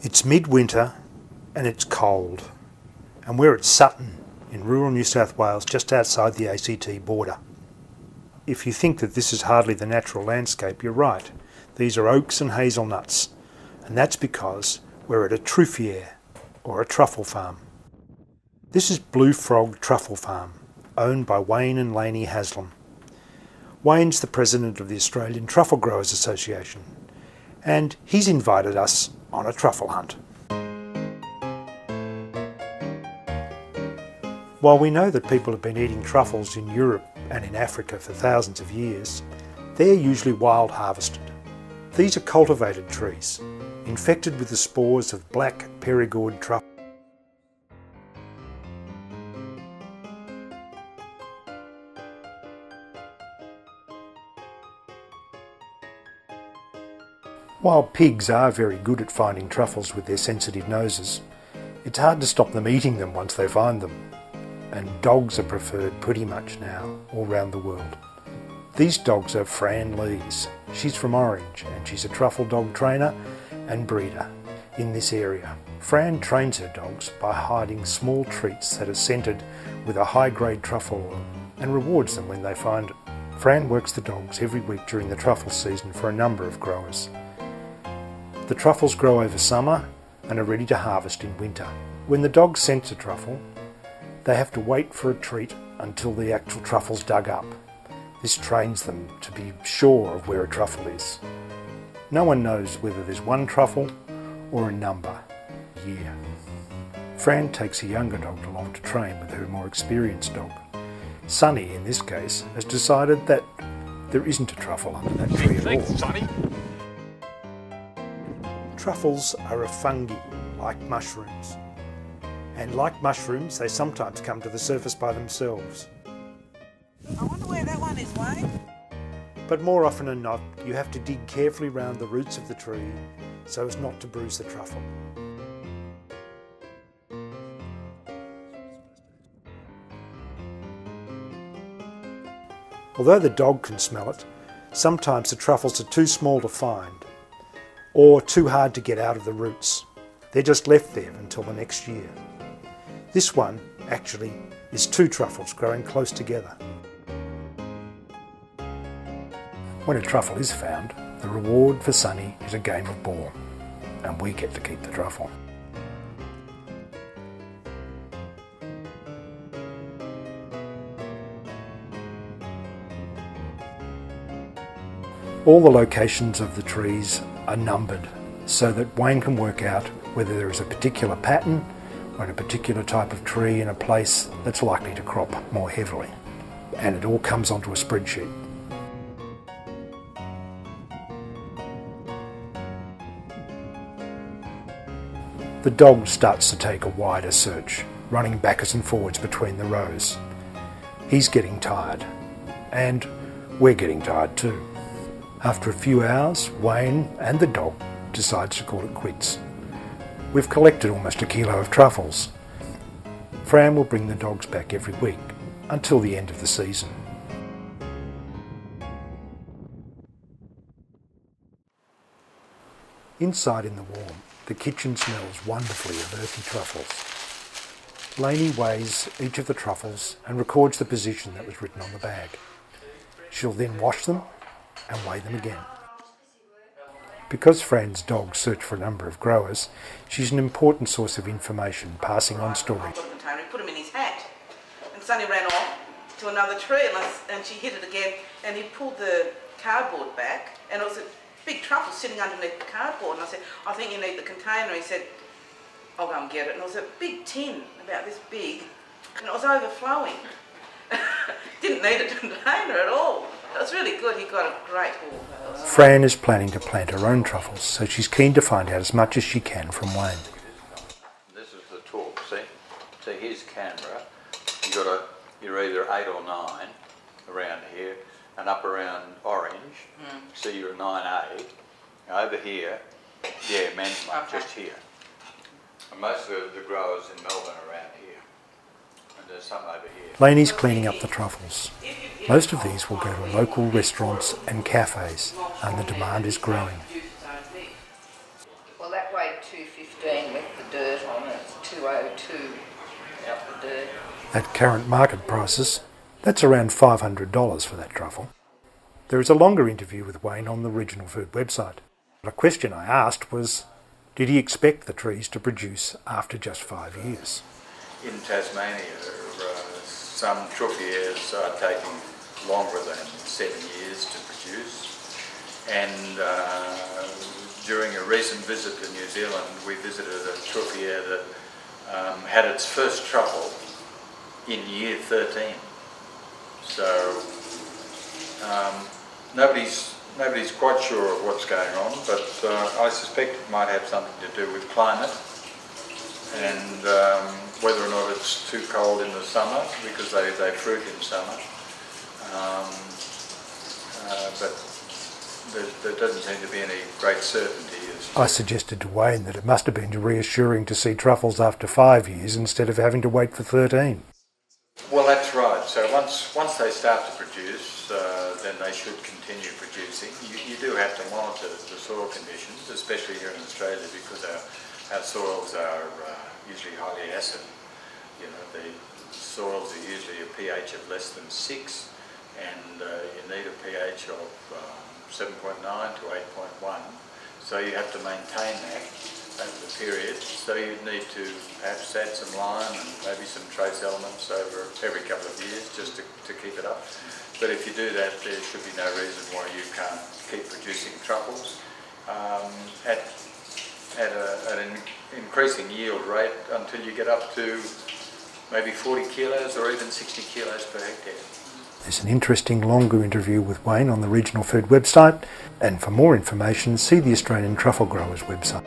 It's midwinter and it's cold, and we're at Sutton in rural New South Wales, just outside the ACT border. If you think that this is hardly the natural landscape, you're right. These are oaks and hazelnuts, and that's because we're at a truffier, or a truffle farm. This is Blue Frog Truffle Farm, owned by Wayne and Lainey Haslam. Wayne's the president of the Australian Truffle Growers Association, and he's invited us on a truffle hunt. While we know that people have been eating truffles in Europe and in Africa for thousands of years, they're usually wild harvested. These are cultivated trees, infected with the spores of black Perigord truffle. While pigs are very good at finding truffles with their sensitive noses, it's hard to stop them eating them once they find them. And dogs are preferred pretty much now, all around the world. These dogs are Fran Lee's. She's from Orange, and she's a truffle dog trainer and breeder in this area. Fran trains her dogs by hiding small treats that are scented with a high-grade truffle oil and rewards them when they find it. Fran works the dogs every week during the truffle season for a number of growers. The truffles grow over summer and are ready to harvest in winter. When the dogs sense a truffle, they have to wait for a treat until the actual truffle's dug up. This trains them to be sure of where a truffle is. No one knows whether there's one truffle or a number, year. Fran takes a younger dog along to train with her more experienced dog. Sonny, in this case, has decided that there isn't a truffle under that tree at all. Sonny. Truffles are a fungi, like mushrooms. And like mushrooms, they sometimes come to the surface by themselves. I wonder where that one is, Wayne. But more often than not, you have to dig carefully round the roots of the tree so as not to bruise the truffle. Although the dog can smell it, sometimes the truffles are too small to find or too hard to get out of the roots. They're just left there until the next year. This one, actually, is two truffles growing close together. When a truffle is found, the reward for Sonny is a game of ball, and we get to keep the truffle. All the locations of the trees are numbered so that Wayne can work out whether there is a particular pattern or a particular type of tree in a place that's likely to crop more heavily. And it all comes onto a spreadsheet. The dog starts to take a wider search, running backwards and forwards between the rows. He's getting tired, and we're getting tired too. After a few hours, Wayne and the dog decides to call it quits. We've collected almost a kilo of truffles. Fran will bring the dogs back every week until the end of the season. Inside in the warm, the kitchen smells wonderfully of earthy truffles. Lainey weighs each of the truffles and records the position that was written on the bag. She'll then wash them and weigh them again. Because Fran's dogs search for a number of growers, she's an important source of information, passing on stories. He put him in his hat, and Sonny ran off to another tree, and she hit it again, and he pulled the cardboard back, and it was a big truffle sitting underneath the cardboard, and I said, I think you need the container. He said, I'll go and get it, and it was a big tin, about this big, and it was overflowing. Didn't need a container at all. It was really good. He got a great haul. Fran is planning to plant her own truffles, so she's keen to find out as much as she can from Wayne. This is the talk, see? So here's Canberra. You're either 8 or 9 around here, and up around Orange, so you're 9A. Over here, yeah, Mansmart, okay. Just here. And most of the growers in Melbourne are around here. And there's some over here. Lainey's cleaning up the truffles. Most of these will go to local restaurants and cafes, and the demand is growing. Well, that weighed 215 with the dirt on it. It's 202 without the dirt. At current market prices, that's around $500 for that truffle. There is a longer interview with Wayne on the Regional Food website. A question I asked was, did he expect the trees to produce after just 5 years? In Tasmania, some truffles are taking longer than 7 years to produce. And during a recent visit to New Zealand, we visited a truffle that had its first truffle in year 13. So nobody's quite sure of what's going on, but I suspect it might have something to do with climate and whether or not it's too cold in the summer, because they fruit in summer. But there doesn't seem to be any great certainty. I suggested to Wayne that it must have been reassuring to see truffles after 5 years instead of having to wait for 13. Well, that's right. So once they start to produce, then they should continue producing. You do have to monitor the soil conditions, especially here in Australia, because our soils are usually highly acid. You know, the soils are usually a pH of less than 6, and you need a pH of 7.9 to 8.1. So you have to maintain that over the period. So you need to perhaps add some lime and maybe some trace elements over every couple of years just to keep it up. But if you do that, there should be no reason why you can't keep producing truffles at an increasing yield rate until you get up to maybe 40 kilos or even 60 kilos per hectare. There's an interesting longer interview with Wayne on the Regional Food website, and for more information see the Australian Truffle Growers website.